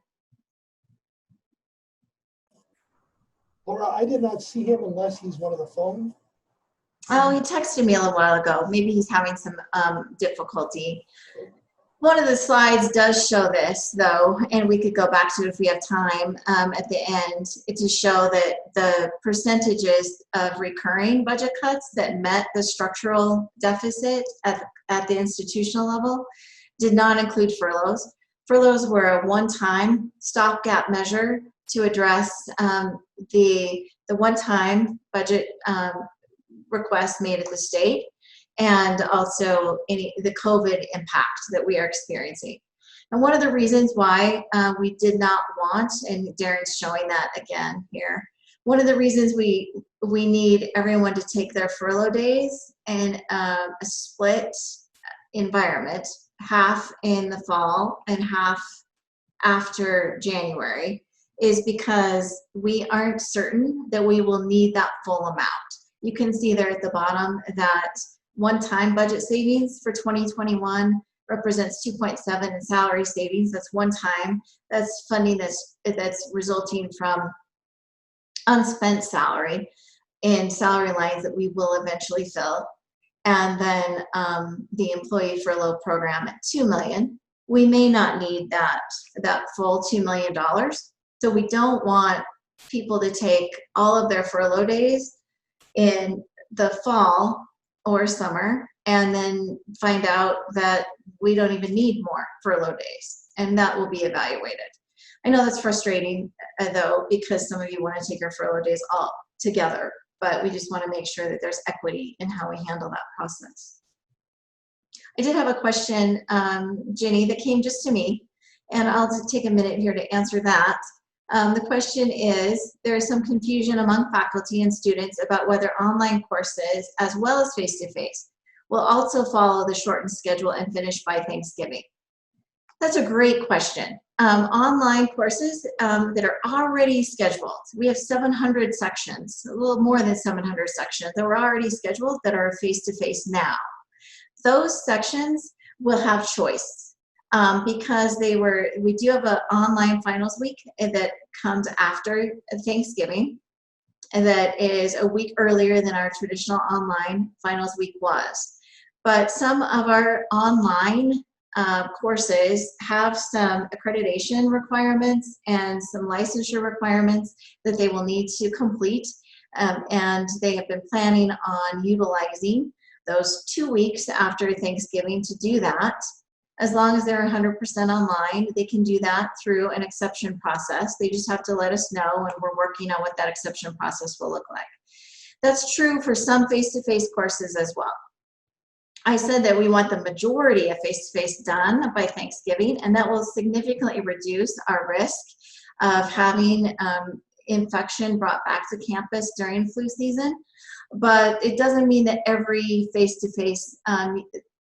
Laura, I did not see him unless he's one of the phone. Oh, he texted me a little while ago. Maybe he's having some difficulty. One of the slides does show this, though, and we could go back to it if we have time at the end to show that the percentages of recurring budget cuts that met the structural deficit at the institutional level did not include furloughs. Furloughs were a one-time stopgap measure to address the one-time budget requests made at the state, and also the COVID impact that we are experiencing. And one of the reasons why we did not want, and Darren's showing that again here, one of the reasons we need everyone to take their furlough days in a split environment, half in the fall and half after January, is because we aren't certain that we will need that full amount. You can see there at the bottom that one-time budget savings for 2021 represents 2.7 in salary savings. That's one time. That's funding that's resulting from unspent salary in salary lines that we will eventually fill. And then the employee furlough program at $2 million. We may not need that full $2 million. So we don't want people to take all of their furlough days in the fall or summer and then find out that we don't even need more furlough days, and that will be evaluated. I know that's frustrating though, because some of you want to take your furlough days all together, but we just want to make sure that there's equity in how we handle that process. I did have a question, Ginny, that came just to me, and I'll just take a minute here to answer that. The question is, there is some confusion among faculty and students about whether online courses, as well as face-to-face, will also follow the shortened schedule and finish by Thanksgiving. That's a great question. Online courses that are already scheduled, we have 700 sections, a little more than 700 sections that were already scheduled that are face-to-face now. Those sections will have choice. Because we do have an online finals week that comes after Thanksgiving, and that is a week earlier than our traditional online finals week was. But some of our online courses have some accreditation requirements and some licensure requirements that they will need to complete, and they have been planning on utilizing those 2 weeks after Thanksgiving to do that. As long as they're 100% online, they can do that through an exception process. They just have to let us know, and we're working on what that exception process will look like. That's true for some face-to-face courses as well. I said that we want the majority of face-to-face done by Thanksgiving, and that will significantly reduce our risk of having infection brought back to campus during flu season. But it doesn't mean that every face-to-face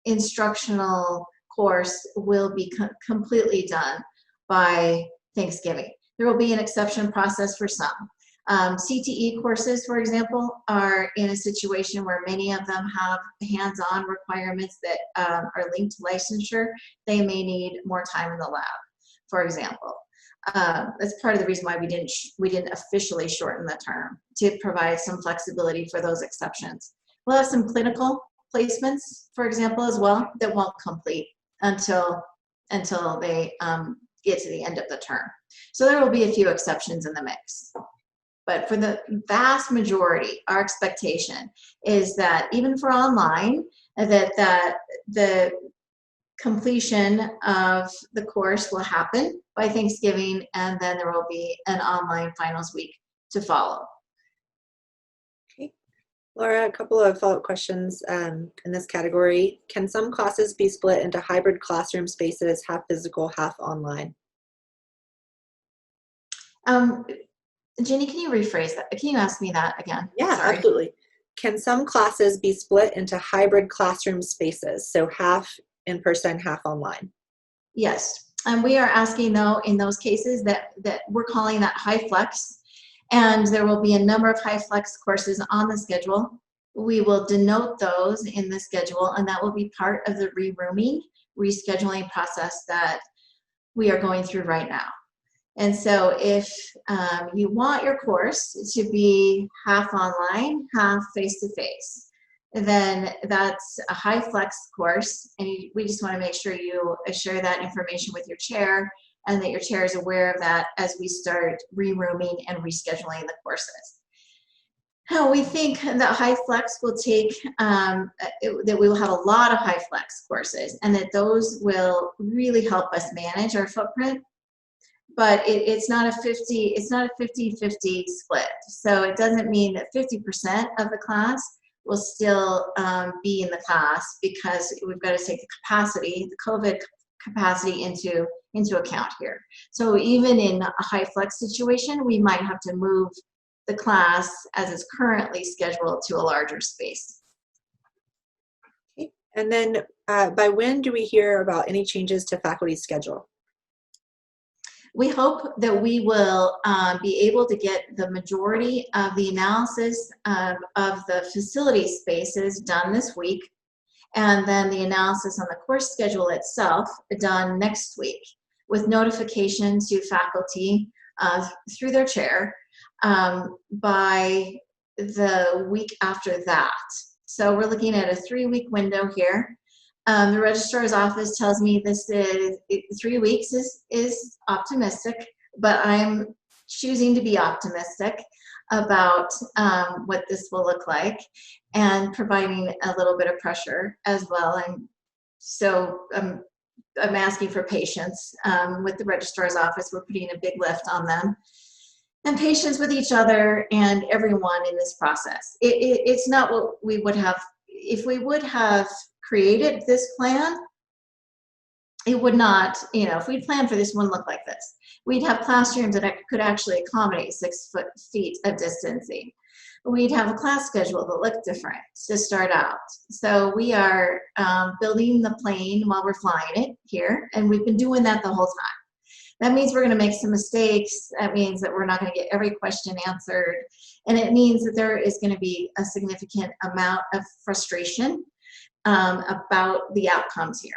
instructional course will be completely done by Thanksgiving. There will be an exception process for some. CTE courses, for example, are in a situation where many of them have hands-on requirements that are linked to licensure. They may need more time in the lab, for example. That's part of the reason why we didn't officially shorten the term, to provide some flexibility for those exceptions. We'll have some clinical placements, for example, as well, that won't complete until they get to the end of the term. So there will be a few exceptions in the mix. But for the vast majority, our expectation is that even for online, that the completion of the course will happen by Thanksgiving, and then there will be an online finals week to follow. Okay. Laura, a couple of follow-up questions in this category. Can some classes be split into hybrid classroom spaces, half physical, half online? Jenny, can you rephrase that? Can you ask me that again? Yeah, Sorry. absolutely. Can some classes be split into hybrid classroom spaces, so half in person, half online? Yes, and we are asking though in those cases that we're calling that high flex, and there will be a number of high flex courses on the schedule. We will denote those in the schedule, and that will be part of the rerooming, rescheduling process that we are going through right now. And so if you want your course to be half online, half face-to-face, then that's a high flex course, and we just want to make sure you share that information with your chair, and that your chair is aware of that as we start rerooming and rescheduling the courses. Now, we think that high flex will take, that we will have a lot of high flex courses, and that those will really help us manage our footprint. But it's not a 50-50 split. So it doesn't mean that 50% of the class will still be in the class, because we've got to take the capacity, the COVID capacity into account here. So even in a high flex situation, we might have to move the class as it's currently scheduled to a larger space. Okay. And then by when do we hear about any changes to faculty's schedule? We hope that we will be able to get the majority of the analysis of the facility spaces done this week, and then the analysis on the course schedule itself done next week, with notification to faculty through their chair by the week after that. So we're looking at a 3-week window here. The registrar's office tells me this is 3 weeks is optimistic, but I'm choosing to be optimistic about what this will look like, and providing a little bit of pressure as well. And so I'm asking for patience with the registrar's office. We're putting a big lift on them, and patience with each other and everyone in this process. It's not what we would have, if we would have created this plan, it would not, if we planned for this, wouldn't look like this. We'd have classrooms that could actually accommodate 6 feet of distancing. We'd have a class schedule that looked different to start out. So we are building the plane while we're flying it here, and we've been doing that the whole time. That means we're going to make some mistakes. That means that we're not going to get every question answered. And it means that there is going to be a significant amount of frustration about the outcomes here.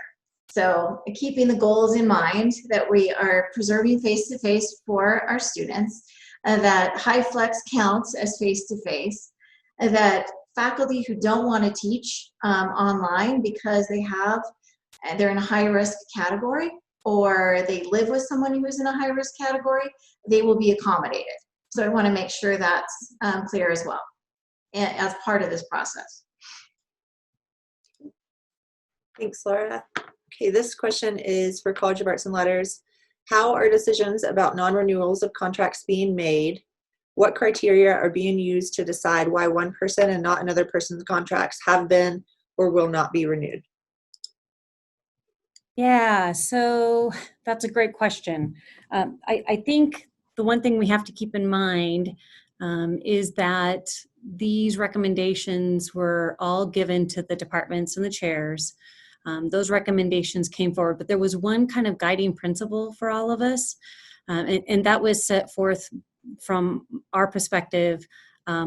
So keeping the goals in mind, that we are preserving face-to-face for our students, that high flex counts as face-to-face, that faculty who don't want to teach online because they're in a high-risk category, or they live with someone who is in a high-risk category, they will be accommodated. So I want to make sure that's clear as well, as part of this process. Thanks, Laura. Okay, this question is for College of Arts and Letters. How are decisions about non-renewals of contracts being made? What criteria are being used to decide why one person and not another person's contracts have been or will not be renewed? Yeah, so that's a great question. I think the one thing we have to keep in mind is that these recommendations were all given to the departments and the chairs. Those recommendations came forward, but there was one kind of guiding principle for all of us, and that was set forth from our perspective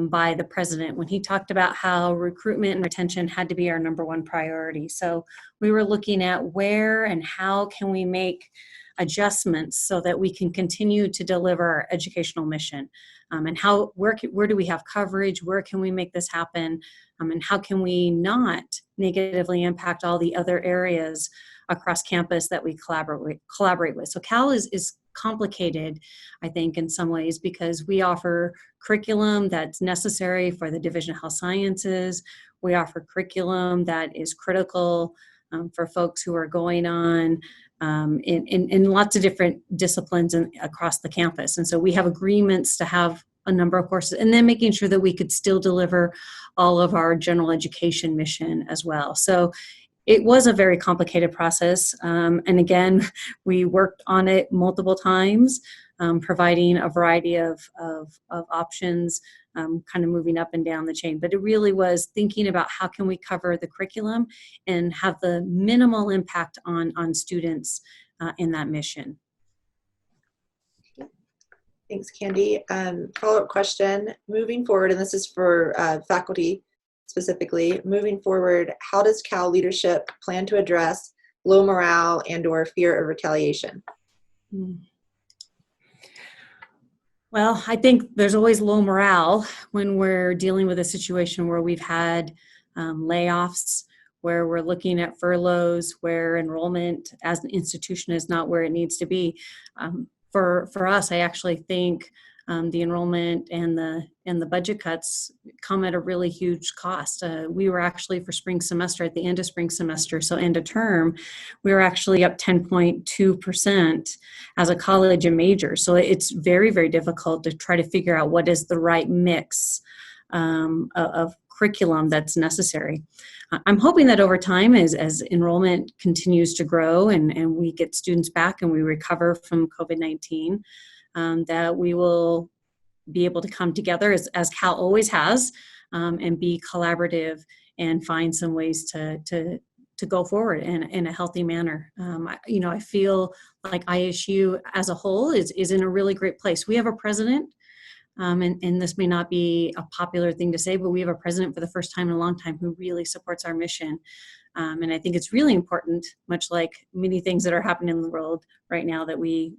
by the president when he talked about how recruitment and retention had to be our number one priority. So we were looking at where and how can we make adjustments so that we can continue to deliver our educational mission, and where do we have coverage, where can we make this happen, and how can we not negatively impact all the other areas across campus that we collaborate with. So Cal is complicated, I think, in some ways, because we offer curriculum that's necessary for the Division of Health Sciences. We offer curriculum that is critical for folks who are going on in lots of different disciplines across the campus. And so we have agreements to have a number of courses, and then making sure that we could still deliver all of our general education mission as well. So it was a very complicated process. And again, we worked on it multiple times, providing a variety of options, kind of moving up and down the chain. But it really was thinking about how can we cover the curriculum and have the minimal impact on students in that mission. Thanks, Candy. Follow-up question, moving forward, and this is for faculty specifically, moving forward, how does Cal leadership plan to address low morale and or fear of retaliation? Well, I think there's always low morale when we're dealing with a situation where we've had layoffs, where we're looking at furloughs, where enrollment as an institution is not where it needs to be. For us, I actually think the enrollment and the budget cuts come at a really huge cost. We were actually for spring semester, at the end of spring semester, so end of term, we were actually up 10.2% as a college and major. So it's very, very difficult to try to figure out what is the right mix of curriculum that's necessary. I'm hoping that over time, as enrollment continues to grow and we get students back and we recover from COVID-19, that we will be able to come together as Cal always has, and be collaborative and find some ways to go forward in a healthy manner. I feel like ISU as a whole is in a really great place. We have a president, and this may not be a popular thing to say, but we have a president for the first time in a long time who really supports our mission. And I think it's really important, much like many things that are happening in the world right now, that we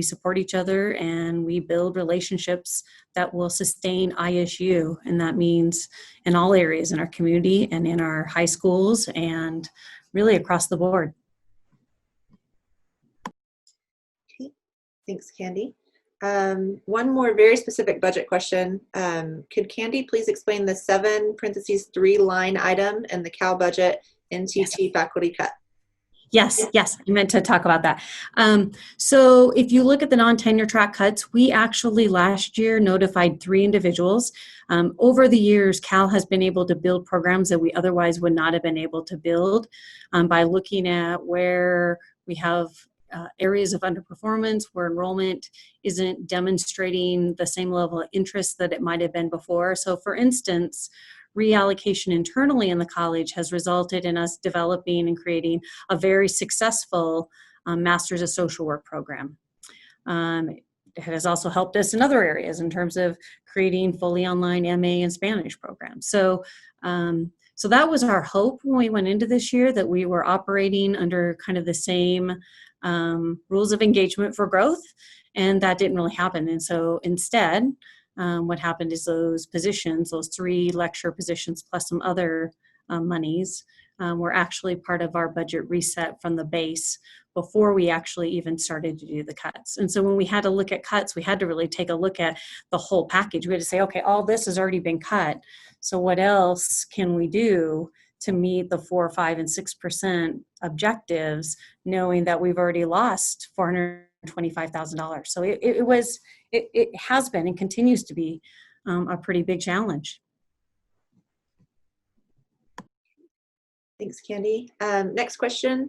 support each other and we build relationships that will sustain ISU. And that means in all areas in our community and in our high schools and really across the board. Okay, thanks, Candy. One more very specific budget question. Could Candy please explain the 7(3) line item in the Cal budget NTT faculty cut? Yes, I meant to talk about that. So if you look at the non-tenure track cuts, we actually last year notified 3 individuals. Over the years, Cal has been able to build programs that we otherwise would not have been able to build by looking at where we have areas of underperformance, where enrollment isn't demonstrating the same level of interest that it might have been before. So for instance, reallocation internally in the college has resulted in us developing and creating a very successful Master's of Social Work program. It has also helped us in other areas in terms of creating fully online MA and Spanish programs. So that was our hope when we went into this year, that we were operating under kind of the same rules of engagement for growth, and that didn't really happen. And so instead, what happened is those positions, those 3 lecture positions plus some other monies, were actually part of our budget reset from the base before we actually even started to do the cuts. And so when we had to look at cuts, we had to really take a look at the whole package. We had to say, okay, all this has already been cut. So what else can we do to meet the 4%, 5%, and 6% objectives, knowing that we've already lost $425,000. So it has been and continues to be a pretty big challenge. Thanks, Candy. Next question.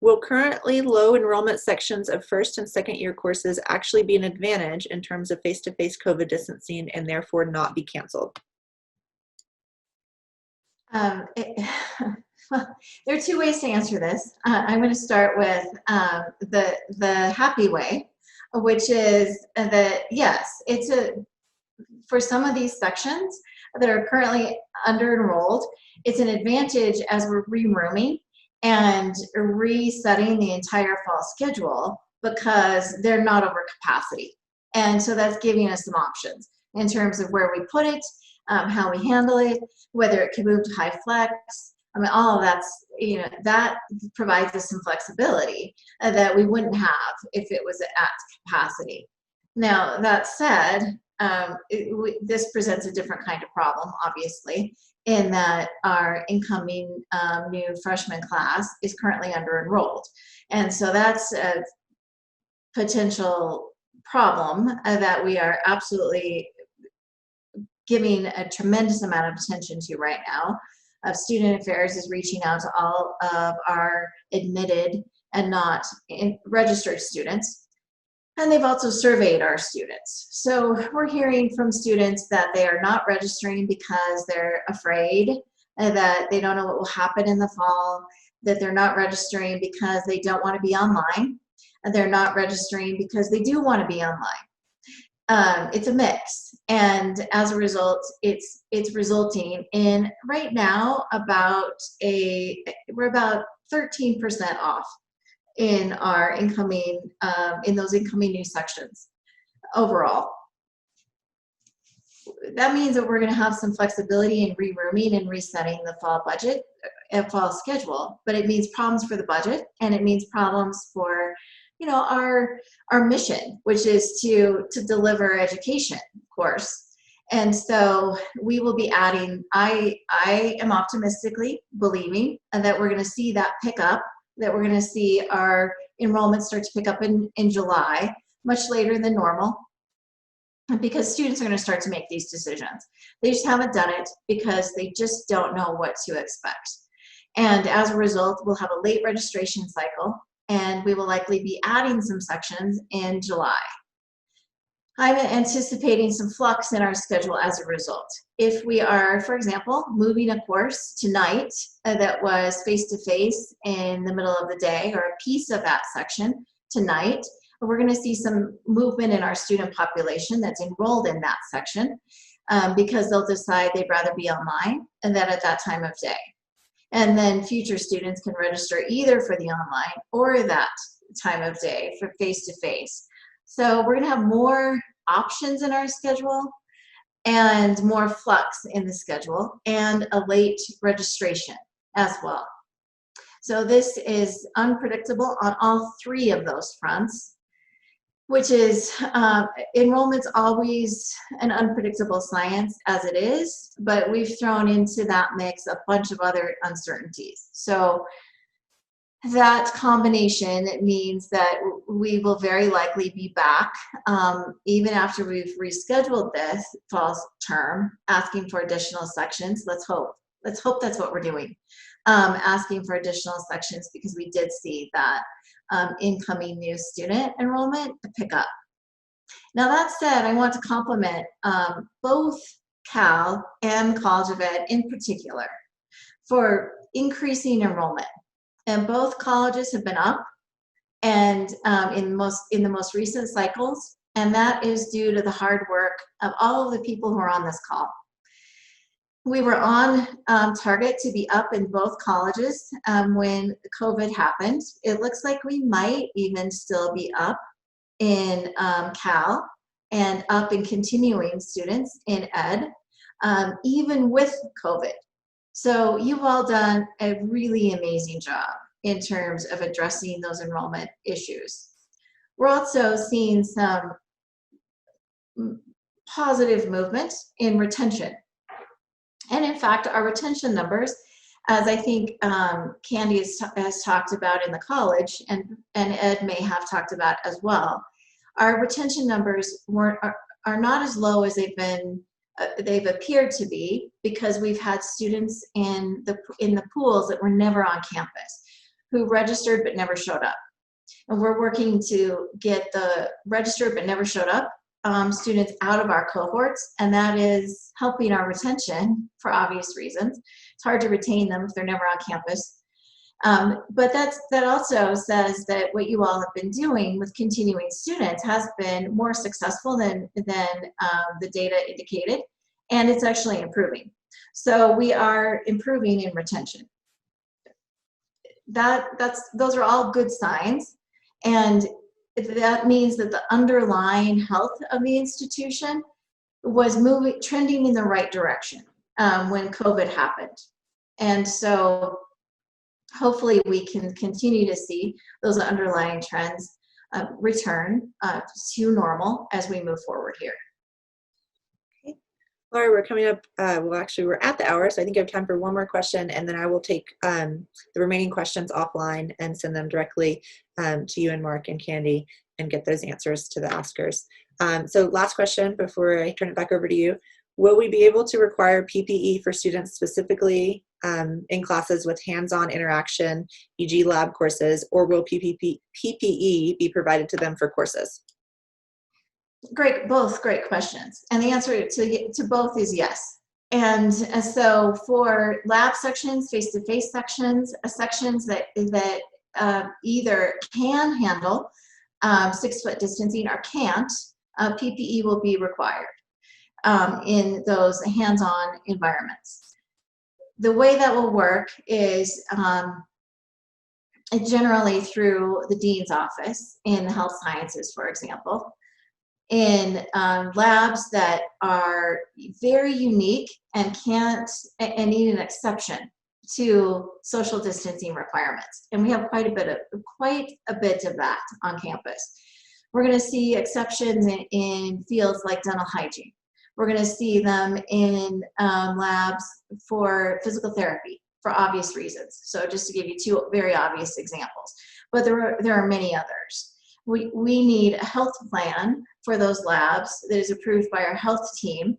Will currently low enrollment sections of first and second year courses actually be an advantage in terms of face-to-face COVID distancing and therefore not be canceled? Well, there are two ways to answer this. I'm going to start with the happy way, which is that yes, for some of these sections that are currently under enrolled, it's an advantage as we're re-rooming and resetting the entire fall schedule because they're not over capacity. And so that's giving us some options in terms of where we put it, how we handle it, whether it can move to high flex. I mean, all of that's, that provides us some flexibility that we wouldn't have if it was at capacity. Now, that said, this presents a different kind of problem, obviously, in that our incoming new freshman class is currently under enrolled. And so that's a potential problem that we are absolutely giving a tremendous amount of attention to right now. Student Affairs is reaching out to all of our admitted and not registered students. And they've also surveyed our students. So we're hearing from students that they are not registering because they're afraid, that they don't know what will happen in the fall, that they're not registering because they don't want to be online, and they're not registering because they do want to be online. It's a mix. And as a result, it's resulting in right now we're about 13% off in our incoming, in those incoming new sections overall. That means that we're going to have some flexibility in re-rooming and resetting the fall budget, fall schedule, but it means problems for the budget, and it means problems for, our mission, which is to deliver education, of course. And so we will be adding, I am optimistically believing that we're going to see that pick up, that we're going to see our enrollment start to pick up in July, much later than normal, because students are going to start to make these decisions. They just haven't done it because they just don't know what to expect. And as a result, we'll have a late registration cycle, and we will likely be adding some sections in July. I'm anticipating some flux in our schedule as a result. If we are, for example, moving a course tonight that was face-to-face in the middle of the day, or a piece of that section tonight, we're going to see some movement in our student population that's enrolled in that section because they'll decide they'd rather be online and that at that time of day. And then future students can register either for the online or that time of day for face-to-face. So we're going to have more options in our schedule and more flux in the schedule and a late registration as well. So this is unpredictable on all three of those fronts, which is enrollment's always an unpredictable science as it is, but we've thrown into that mix a bunch of other uncertainties. So that combination means that we will very likely be back, even after we've rescheduled this fall term, asking for additional sections. Let's hope that's what we're doing, asking for additional sections because we did see that incoming new student enrollment to pick up. Now that said, I want to compliment both Cal and College of Ed in particular for increasing enrollment. And both colleges have been up and in the most recent cycles, and that is due to the hard work of all of the people who are on this call. We were on target to be up in both colleges when COVID happened. It looks like we might even still be up in Cal and up in continuing students in Ed, even with COVID. So you've all done a really amazing job in terms of addressing those enrollment issues. We're also seeing some positive movement in retention. And in fact, our retention numbers, as I think Candy has talked about in the college, and Ed may have talked about as well, our retention numbers are not as low as they've been they've appeared to be, because we've had students in the pools that were never on campus, who registered but never showed up. And we're working to get the registered but never showed up students out of our cohorts, and that is helping our retention for obvious reasons. It's hard to retain them if they're never on campus. But that also says that what you all have been doing with continuing students has been more successful than the data indicated, and it's actually improving. So we are improving in retention. Those are all good signs, and that means that the underlying health of the institution was trending in the right direction when COVID happened. And so hopefully we can continue to see those underlying trends return to normal as we move forward here. Okay. Laura, we're coming up, well, actually we're at the hour, so I think I have time for one more question, and then I will take the remaining questions offline and send them directly to you and Mark and Candy and get those answers to the askers. So last question before I turn it back over to you. Will we be able to require PPE for students specifically in classes with hands-on interaction, e.g. lab courses, or will PPE be provided to them for courses? Both great questions. And the answer to both is yes. And so for lab sections, face-to-face sections, sections that either can handle 6-foot distancing or can't, PPE will be required in those hands-on environments. The way that will work is generally through the dean's office in health sciences, for example, in labs that are very unique and need an exception to social distancing requirements. And we have quite a bit of that on campus. We're going to see exceptions in fields like dental hygiene. We're going to see them in labs for physical therapy for obvious reasons. So just to give you two very obvious examples, but there are many others. We need a health plan for those labs that is approved by our health team.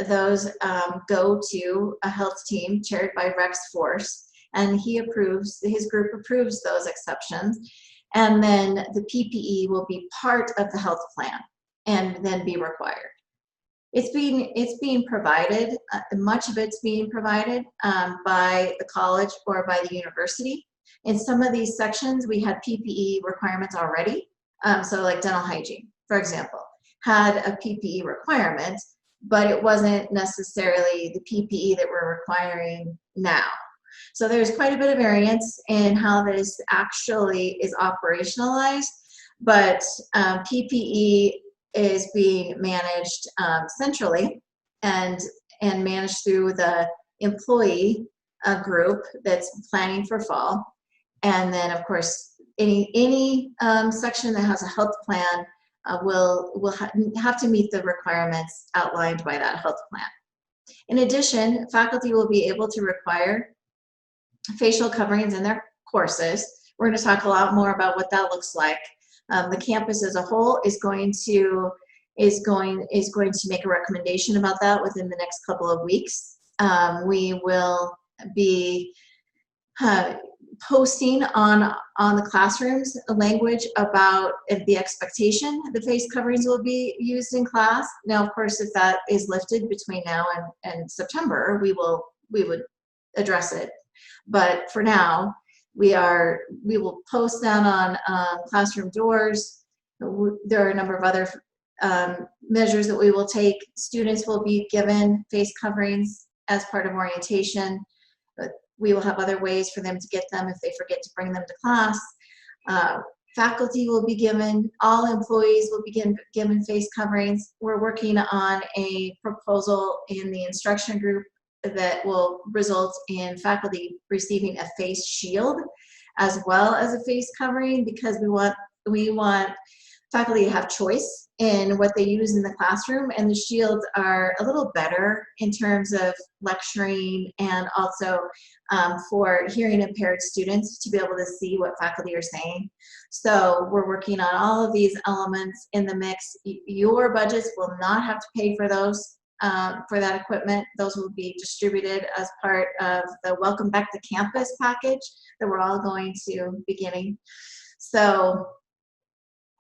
Those go to a health team chaired by Rex Force, and his group approves those exceptions. And then the PPE will be part of the health plan and then be required. It's being provided, much of it's being provided by the college or by the university. In some of these sections, we had PPE requirements already. So like dental hygiene, for example, had a PPE requirement, but it wasn't necessarily the PPE that we're requiring now. So there's quite a bit of variance in how this actually is operationalized, but PPE is being managed centrally and managed through the employee group that's planning for fall. And then of course, any section that has a health plan will have to meet the requirements outlined by that health plan. In addition, faculty will be able to require facial coverings in their courses. We're going to talk a lot more about what that looks like. The campus as a whole is going to make a recommendation about that within the next couple of weeks. We will be posting on the classrooms a language about the expectation the face coverings will be used in class. Now, of course, if that is lifted between now and September, we would address it. But for now, we will post that on classroom doors. There are a number of other measures that we will take. Students will be given face coverings as part of orientation, but we will have other ways for them to get them if they forget to bring them to class. Faculty will be given, all employees will be given face coverings. We're working on a proposal in the instruction group that will result in faculty receiving a face shield as well as a face covering, because we want faculty to have choice in what they use in the classroom, and the shields are a little better in terms of lecturing and also for hearing impaired students to be able to see what faculty are saying. So we're working on all of these elements in the mix. Your budgets will not have to pay for those. for that equipment. Those will be distributed as part of the Welcome Back to Campus package that we're all going to be getting. So,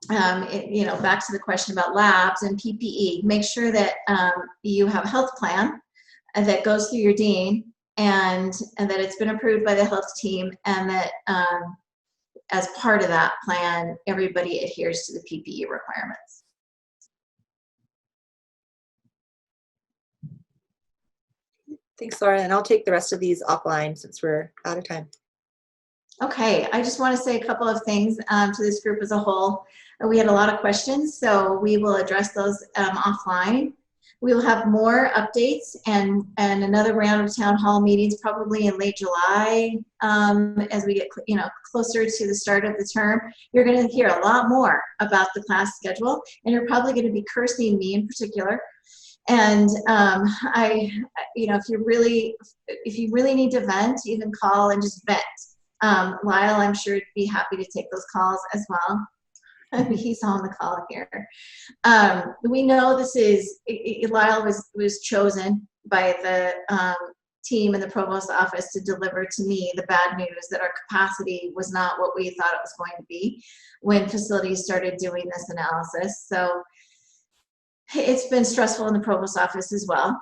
back to the question about labs and PPE, make sure that you have a health plan that goes through your dean, and that it's been approved by the health team, and that as part of that plan, everybody adheres to the PPE requirements. Thanks, Laura. And I'll take the rest of these offline since we're out of time. Okay, I just want to say a couple of things to this group as a whole. We had a lot of questions, so we will address those offline. We will have more updates and another round of town hall meetings probably in late July as we get closer to the start of the term. You're going to hear a lot more about the class schedule, and you're probably going to be cursing me in particular. And if you really need to vent, you can call and just vent. Lyle, I'm sure, would be happy to take those calls as well. He's on the call here. We know this is, Lyle was chosen by the team in the provost office to deliver to me the bad news that our capacity was not what we thought it was going to be when facilities started doing this analysis. So it's been stressful in the provost office as well.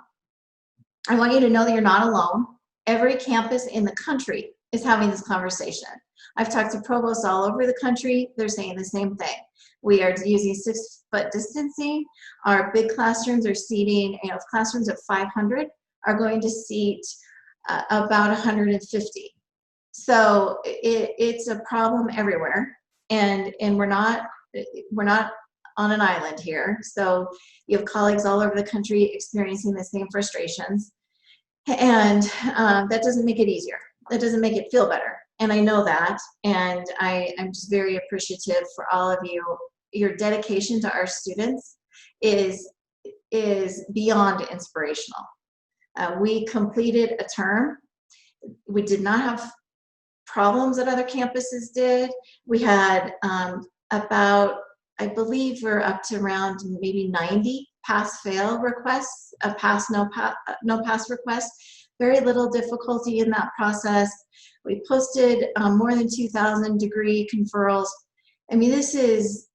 I want you to know that you're not alone. Every campus in the country is having this conversation. I've talked to provosts all over the country. They're saying the same thing. We are using 6-foot distancing. Our big classrooms are seating, classrooms of 500 are going to seat about 150. So it's a problem everywhere, and we're not on an island here. So you have colleagues all over the country experiencing the same frustrations, and that doesn't make it easier. That doesn't make it feel better. And I know that, and I'm just very appreciative for all of you. Your dedication to our students is beyond inspirational. We completed a term. We did not have problems that other campuses did. We had about, I believe we're up to around maybe 90 pass-fail requests, no pass requests. Very little difficulty in that process. We posted more than 2,000 degree conferrals. I mean, this is,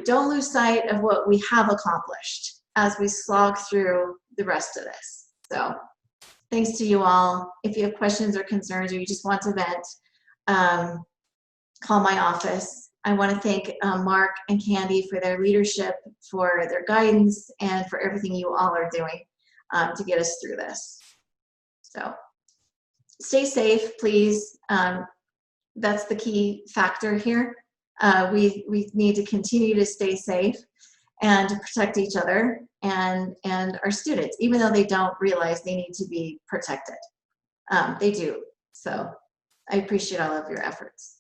don't lose sight of what we have accomplished as we slog through the rest of this. So thanks to you all. If you have questions or concerns, or you just want to vent, call my office. I want to thank Mark and Candy for their leadership, for their guidance, and for everything you all are doing to get us through this. So stay safe, please. That's the key factor here. We need to continue to stay safe and to protect each other and our students, even though they don't realize they need to be protected. They do. So I appreciate all of your efforts.